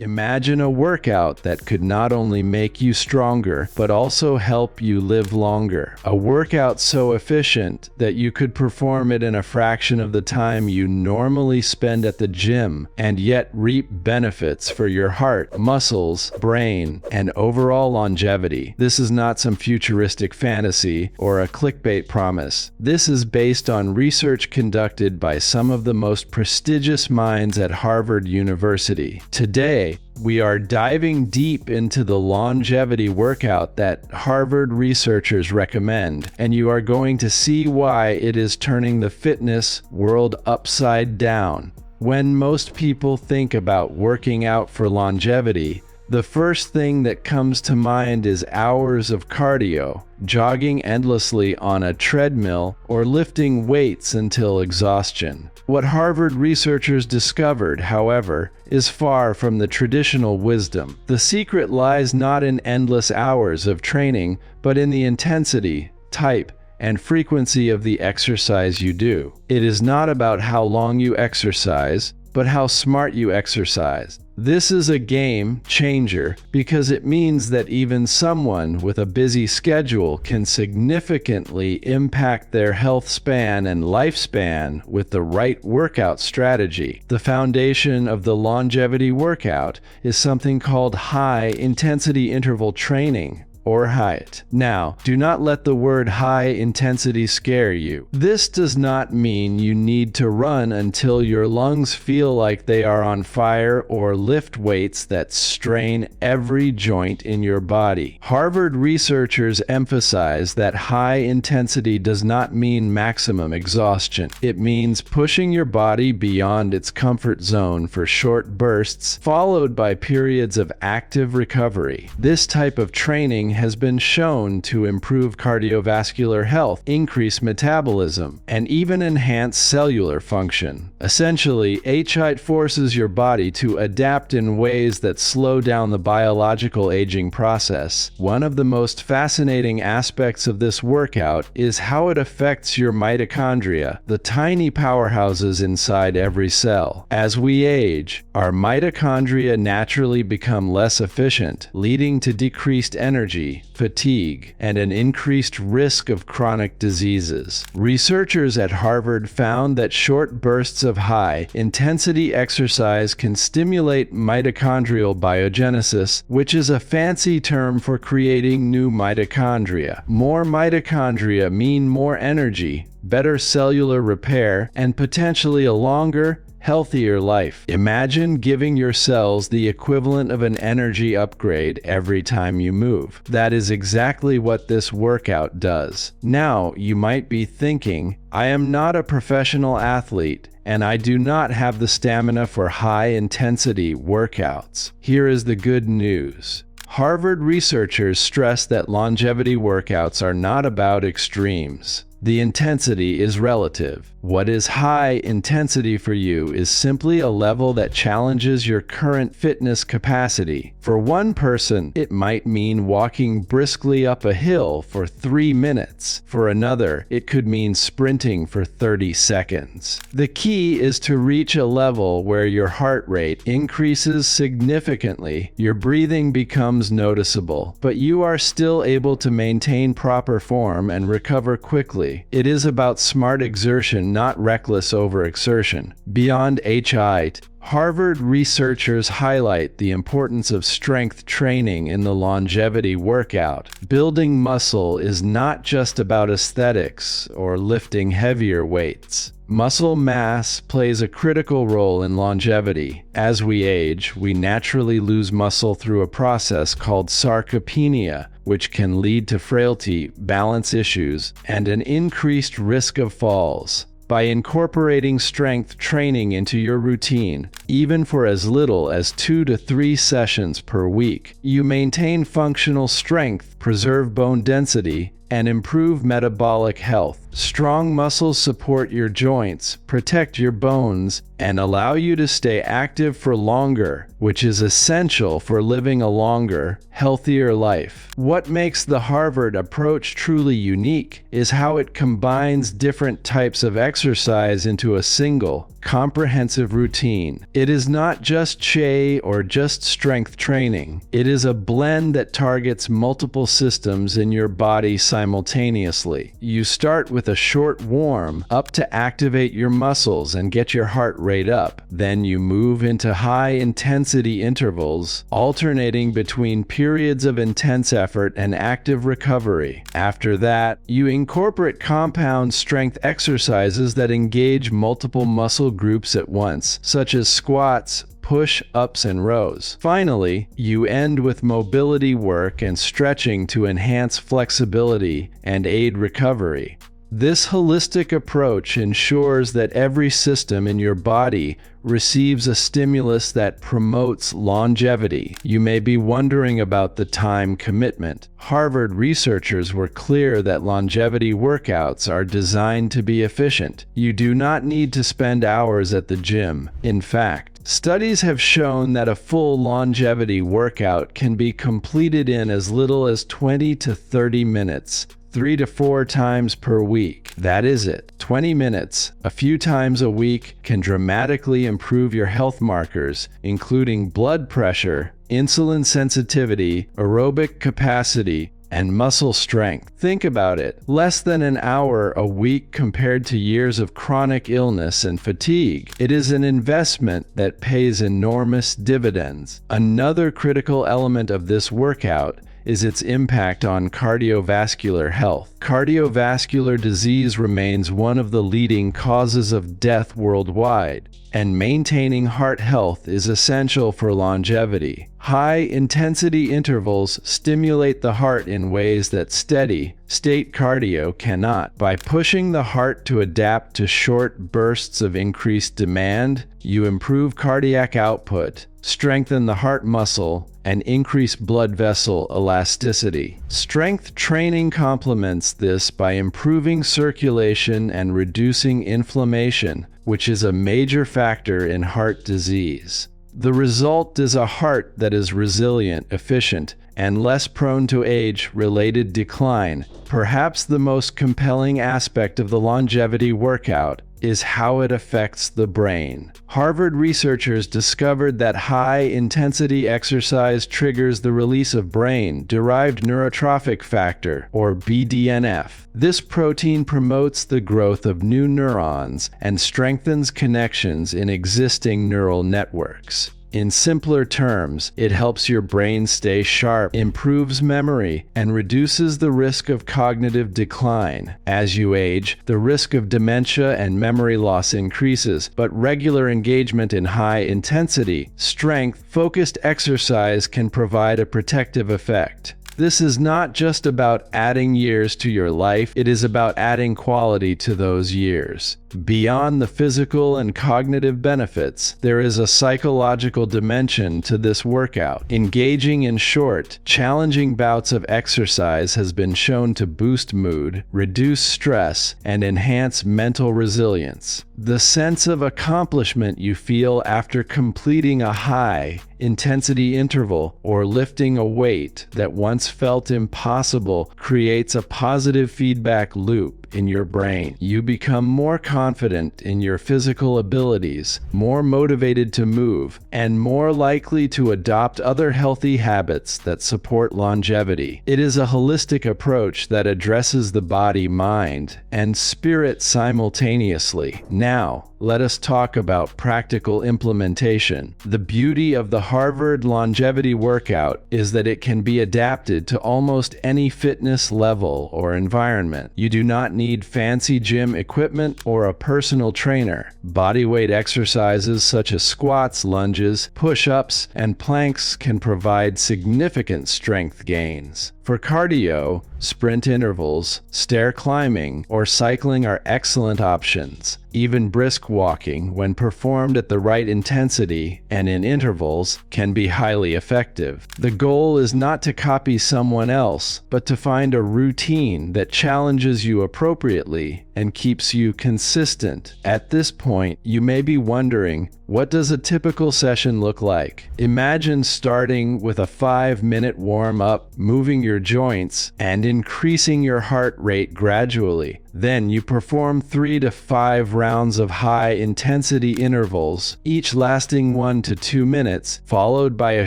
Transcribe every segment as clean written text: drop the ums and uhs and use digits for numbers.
Imagine a workout that could not only make you stronger, but also help you live longer. A workout so efficient that you could perform it in a fraction of the time you normally spend at the gym, and yet reap benefits for your heart, muscles, brain, and overall longevity. This is not some futuristic fantasy or a clickbait promise. This is based on research conducted by some of the most prestigious minds at Harvard University. Today, we are diving deep into the longevity workout that Harvard researchers recommend, and you are going to see why it is turning the fitness world upside down. When most people think about working out for longevity, the first thing that comes to mind is hours of cardio, jogging endlessly on a treadmill, or lifting weights until exhaustion. What Harvard researchers discovered, however, is far from the traditional wisdom. The secret lies not in endless hours of training, but in the intensity, type, and frequency of the exercise you do. It is not about how long you exercise, but how smart you exercise. This is a game changer because it means that even someone with a busy schedule can significantly impact their health span and lifespan with the right workout strategy. The foundation of the longevity workout is something called high-intensity interval training, or HIIT. Now, do not let the word high intensity scare you. This does not mean you need to run until your lungs feel like they are on fire or lift weights that strain every joint in your body. Harvard researchers emphasize that high intensity does not mean maximum exhaustion. It means pushing your body beyond its comfort zone for short bursts, followed by periods of active recovery. This type of training has been shown to improve cardiovascular health, increase metabolism, and even enhance cellular function. Essentially, HIIT forces your body to adapt in ways that slow down the biological aging process. One of the most fascinating aspects of this workout is how it affects your mitochondria, the tiny powerhouses inside every cell. As we age, our mitochondria naturally become less efficient, leading to decreased energy, fatigue, and an increased risk of chronic diseases. Researchers at Harvard found that short bursts of high-intensity exercise can stimulate mitochondrial biogenesis, which is a fancy term for creating new mitochondria. More mitochondria mean more energy, better cellular repair, and potentially a longer, healthier life. Imagine giving your cells the equivalent of an energy upgrade every time you move. That is exactly what this workout does. Now, you might be thinking, I am not a professional athlete, and I do not have the stamina for high-intensity workouts. Here is the good news. Harvard researchers stress that longevity workouts are not about extremes. The intensity is relative. What is high intensity for you is simply a level that challenges your current fitness capacity. For one person, it might mean walking briskly up a hill for 3 minutes. For another, it could mean sprinting for 30 seconds. The key is to reach a level where your heart rate increases significantly, your breathing becomes noticeable, but you are still able to maintain proper form and recover quickly. It is about smart exertion, not reckless overexertion. Beyond HIIT, Harvard researchers highlight the importance of strength training in the longevity workout. Building muscle is not just about aesthetics or lifting heavier weights. Muscle mass plays a critical role in longevity. As we age, we naturally lose muscle through a process called sarcopenia, which can lead to frailty, balance issues, and an increased risk of falls. By incorporating strength training into your routine, even for as little as 2 to 3 sessions per week, you maintain functional strength, preserve bone density, and improve metabolic health. Strong muscles support your joints, protect your bones, and allow you to stay active for longer, which is essential for living a longer, healthier life. What makes the Harvard approach truly unique is how it combines different types of exercise into a single, comprehensive routine. It is not just HIIT or just strength training. It is a blend that targets multiple systems in your body simultaneously. You start with a short warm-up to activate your muscles and get your heart rate up. Then you move into high-intensity intervals, alternating between periods of intense effort and active recovery. After that, you incorporate compound strength exercises that engage multiple muscle groups at once, such as squats, push-ups, and rows. Finally, you end with mobility work and stretching to enhance flexibility and aid recovery. This holistic approach ensures that every system in your body receives a stimulus that promotes longevity. You may be wondering about the time commitment. Harvard researchers were clear that longevity workouts are designed to be efficient. You do not need to spend hours at the gym. In fact, studies have shown that a full longevity workout can be completed in as little as 20 to 30 minutes. 3 to 4 times per week. That is it. 20 minutes, a few times a week, can dramatically improve your health markers, including blood pressure, insulin sensitivity, aerobic capacity, and muscle strength. Think about it. Less than an hour a week compared to years of chronic illness and fatigue. It is an investment that pays enormous dividends. Another critical element of this workout is its impact on cardiovascular health. Cardiovascular disease remains one of the leading causes of death worldwide, and maintaining heart health is essential for longevity. High-intensity intervals stimulate the heart in ways that steady-state cardio cannot. By pushing the heart to adapt to short bursts of increased demand, you improve cardiac output, strengthen the heart muscle, and increase blood vessel elasticity. Strength training complements this by improving circulation and reducing inflammation, which is a major factor in heart disease. The result is a heart that is resilient, efficient, and less prone to age-related decline. Perhaps the most compelling aspect of the longevity workout is how it affects the brain. Harvard researchers discovered that high-intensity exercise triggers the release of brain-derived neurotrophic factor, or BDNF. This protein promotes the growth of new neurons and strengthens connections in existing neural networks. In simpler terms, it helps your brain stay sharp, improves memory, and reduces the risk of cognitive decline. As you age, the risk of dementia and memory loss increases, but regular engagement in high-intensity, strength-focused exercise can provide a protective effect. This is not just about adding years to your life, it is about adding quality to those years. Beyond the physical and cognitive benefits, there is a psychological dimension to this workout. Engaging in short, challenging bouts of exercise has been shown to boost mood, reduce stress, and enhance mental resilience. The sense of accomplishment you feel after completing a high-intensity interval or lifting a weight that once felt impossible creates a positive feedback loop in your brain. You become more confident in your physical abilities, more motivated to move, and more likely to adopt other healthy habits that support longevity. It is a holistic approach that addresses the body, mind, and spirit simultaneously. Now, let us talk about practical implementation. The beauty of the Harvard longevity workout is that it can be adapted to almost any fitness level or environment. You do not need fancy gym equipment or a personal trainer. Bodyweight exercises such as squats, lunges, push-ups, and planks can provide significant strength gains. For cardio, sprint intervals, stair climbing, or cycling are excellent options. Even brisk walking, when performed at the right intensity and in intervals, can be highly effective. The goal is not to copy someone else, but to find a routine that challenges you appropriately and keeps you consistent. At this point, you may be wondering, what does a typical session look like? Imagine starting with a 5-minute warm-up, moving your joints, and increasing your heart rate gradually. Then you perform 3 to 5 rounds of high-intensity intervals, each lasting 1 to 2 minutes, followed by a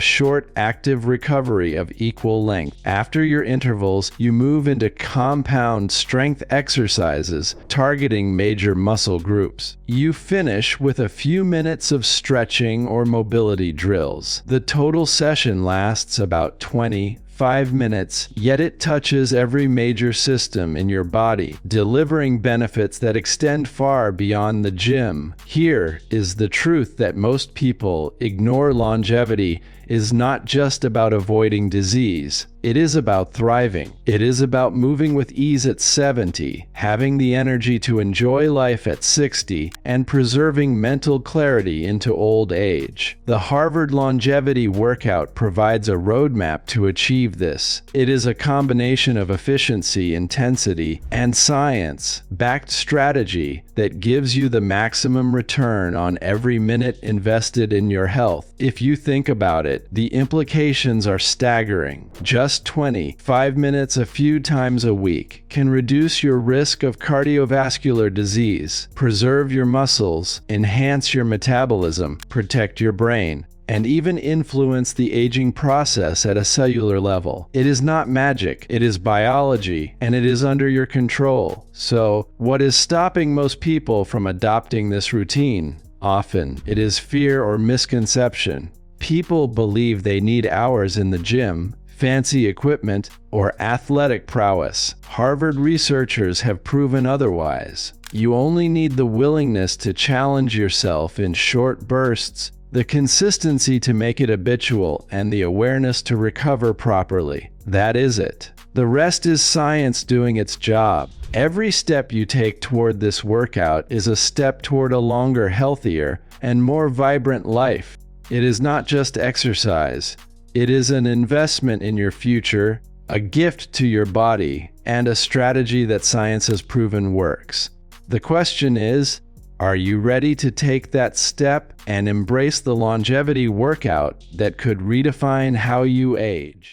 short active recovery of equal length. After your intervals, you move into compound strength exercises, targeting major muscle groups. You finish with a few minutes of stretching or mobility drills. The total session lasts about 25 minutes, yet it touches every major system in your body, delivering benefits that extend far beyond the gym. Here is the truth that most people ignore: longevity is not just about avoiding disease. It is about thriving. It is about moving with ease at 70, having the energy to enjoy life at 60, and preserving mental clarity into old age. The Harvard Longevity Workout provides a roadmap to achieve this. It is a combination of efficiency, intensity, and science-backed strategy that gives you the maximum return on every minute invested in your health. If you think about it, the implications are staggering. Just 25 minutes a few times a week can reduce your risk of cardiovascular disease, preserve your muscles, enhance your metabolism, protect your brain, and even influence the aging process at a cellular level. It is not magic, it is biology, and it is under your control. So, what is stopping most people from adopting this routine? Often, it is fear or misconception. People believe they need hours in the gym, fancy equipment, or athletic prowess. Harvard researchers have proven otherwise. You only need the willingness to challenge yourself in short bursts, the consistency to make it habitual, and the awareness to recover properly. That is it. The rest is science doing its job. Every step you take toward this workout is a step toward a longer, healthier, and more vibrant life. It is not just exercise. It is an investment in your future, a gift to your body, and a strategy that science has proven works. The question is, are you ready to take that step and embrace the longevity workout that could redefine how you age?